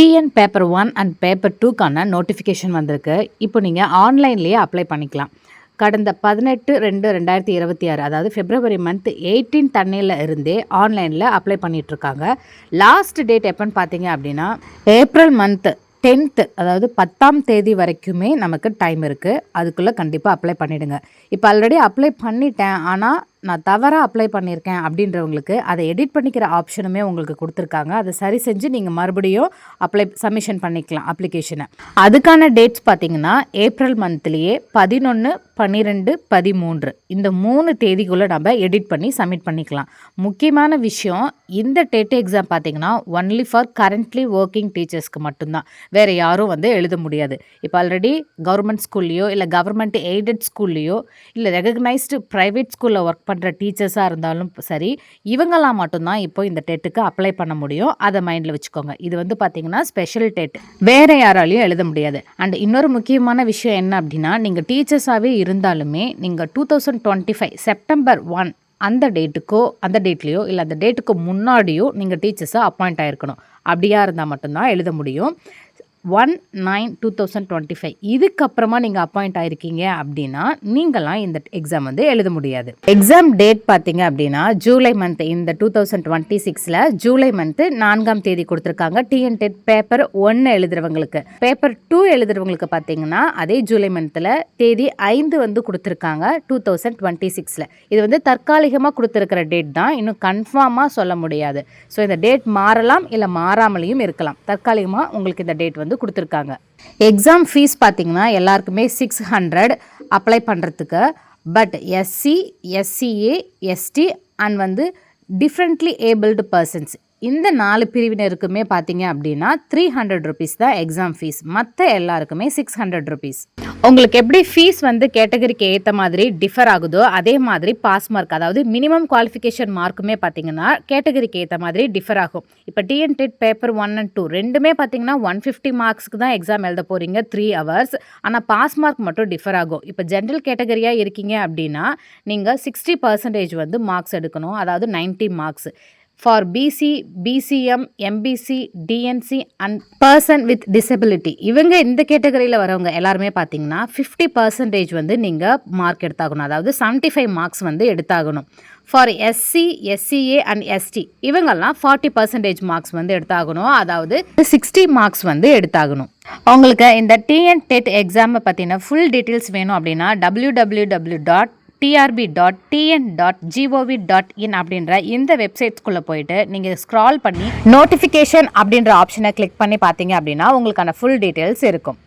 TN paper 1 and paper 2க்கான notification வந்திருக்கு. இப்போ நீங்கள் ஆன்லைன்லேயே அப்ளை பண்ணிக்கலாம். கடந்த 18/2/2026 அதாவது February month 18 அன்னையில இருந்தே ஆன்லைனில் அப்ளை பண்ணிகிட்ருக்காங்க. லாஸ்ட் டேட் எப்போன்னு பார்த்தீங்க அப்படின்னா April month 10th அதாவது 10ஆம் தேதி வரைக்குமே நமக்கு டைம் இருக்குது. அதுக்குள்ளே கண்டிப்பாக அப்ளை பண்ணிவிடுங்க. இப்போ ஆல்ரெடி அப்ளை பண்ணிட்டேன், ஆனால் நான் தவறாக அப்ளை பண்ணியிருக்கேன் அப்படின்றவங்களுக்கு அதை எடிட் பண்ணிக்கிற ஆப்ஷனுமே உங்களுக்கு கொடுத்துருக்காங்க. அதை சரி செஞ்சு நீங்கள் மறுபடியும் சப்மிஷன் பண்ணிக்கலாம் அப்ளிகேஷனை. அதுக்கான டேட்ஸ் பார்த்தீங்கன்னா ஏப்ரல் மந்த்லேயே 11, 12, 13 இந்த 3 தேதிக்குள்ளே நம்ம எடிட் பண்ணி சப்மிட் பண்ணிக்கலாம். முக்கியமான விஷயம், இந்த டெட் எக்ஸாம் பார்த்தீங்கன்னா ஒன்லி ஃபார் கரண்ட்லி ஒர்க்கிங் டீச்சர்ஸ்க்கு மட்டும்தான், வேறு யாரும் எழுத முடியாது. இப்போ ஆல்ரெடி கவர்மெண்ட் ஸ்கூல்லையோ இல்லை கவர்மெண்ட் எய்டட் ஸ்கூல்லையோ இல்லை ரெகக்னைஸ்டு ப்ரைவேட் ஸ்கூலில் ஒர்க் பண்ணுற டீச்சர்ஸாக இருந்தாலும் சரி, இவங்கெல்லாம் மட்டும்தான் இப்போ இந்த டெட்டுக்கு அப்ளை பண்ண முடியும். அதை மைண்டில் வச்சுக்கோங்க. இது பார்த்தீங்கன்னா ஸ்பெஷல் டெட், வேறு யாராலையும் எழுத முடியாது. அண்ட் இன்னொரு முக்கியமான விஷயம் என்ன அப்படின்னா, நீங்கள் டீச்சர்ஸாகவே இருந்தாலுமே நீங்கள் 2025 September 1 அந்த டேட்லேயோ இல்லை அந்த டேட்டுக்கு முன்னாடியோ நீங்கள் டீச்சர்ஸாக அப்பாயிண்ட் ஆகிருக்கணும். அப்படியா இருந்தால் மட்டும்தான் எழுத முடியும். 1/9/2025 இதுக்கப்புறமா நீங்கள் அப்பாயிண்ட் ஆகிருக்கீங்க அப்படின்னா நீங்களாம் இந்த எக்ஸாம் எழுத முடியாது. எக்ஸாம் டேட் பார்த்தீங்க அப்படின்னா ஜூலை மந்த், இந்த 2026 ஜூலை மந்த் 4ஆம் தேதி கொடுத்துருக்காங்க. TN dead paper 1 எழுதுறவங்களுக்கு. பேப்பர் 2 எழுதுறவங்களுக்கு பார்த்தீங்கன்னா அதே ஜூலை மந்தில் தேதி 5 கொடுத்துருக்காங்க 2026. இது தற்காலிகமாக கொடுத்துருக்கிற டேட் தான், இன்னும் கன்ஃபார்மாக சொல்ல முடியாது. ஸோ இந்த டேட் மாறலாம் இல்லை மாறாமலையும் இருக்கலாம். தற்காலிகமாக உங்களுக்கு இந்த டேட் கொடுத்துருக்காங்க. எக்ஸாம் ஃபீஸ் பார்த்தீங்கன்னா எல்லாருக்குமே 600 அப்ளை பண்ணுறதுக்கு. But SC, SCA, ST and differently abled persons இந்த 4 பிரிவினருக்குமே பார்த்தீங்க அப்படின்னா 300 rupees தான் எக்ஸாம் ஃபீஸ். மற்ற எல்லாருக்குமே 600 rupees. உங்களுக்கு எப்படி ஃபீஸ் கேட்டகரிக்கு ஏற்ற மாதிரி டிஃபர் ஆகுதோ அதே மாதிரி பாஸ் மார்க், அதாவது மினிமம் குவாலிஃபிகேஷன் மார்க்குமே பார்த்தீங்கன்னா கேட்டகரிக்கு ஏற்ற மாதிரி டிஃபர் ஆகும். இப்போ டிஎன் டெட் பேப்பர் 1 and 2 ரெண்டுமே பார்த்தீங்கன்னா 150 மார்க்ஸ்க்கு தான் எக்ஸாம் எழுத போகிறீங்க 3 hours. ஆனால் பாஸ் மார்க் மட்டும் டிஃபர் ஆகும். இப்போ ஜென்ரல் கேட்டகரியாக இருக்கீங்க அப்படின்னா நீங்கள் 60% மார்க்ஸ் எடுக்கணும், அதாவது 90 marks. For BC, BCM, MBC, DNC and person with disability இவங்க இந்த கேட்டகரியில் வரவங்க எல்லாருமே பார்த்தீங்கன்னா 50% நீங்கள் மார்க் எடுத்தாகணும், அதாவது 75 மார்க்ஸ் எடுத்தாகணும். For SC, SCA and ST இவங்கெல்லாம் 40% மார்க்ஸ் எடுத்தாகணும், அதாவது 60 மார்க்ஸ் எடுத்தாகணும். உங்களுக்கு இந்த டிஎன் டெட் எக்ஸாமை பற்றின ஃபுல் டீட்டெயில்ஸ் வேணும் அப்படின்னா www.trb.tn.gov.in அப்படின்ற இந்த வெப்சைட்ஸ்குள்ளே போயிட்டு நீங்கள் ஸ்க்ரால் பண்ணி நோட்டிஃபிகேஷன் அப்படின்ற ஆப்ஷனை கிளிக் பண்ணி பார்த்தீங்க அப்படின்னா உங்களுக்கான ஃபுல் டீட்டெயில்ஸ் இருக்கும்.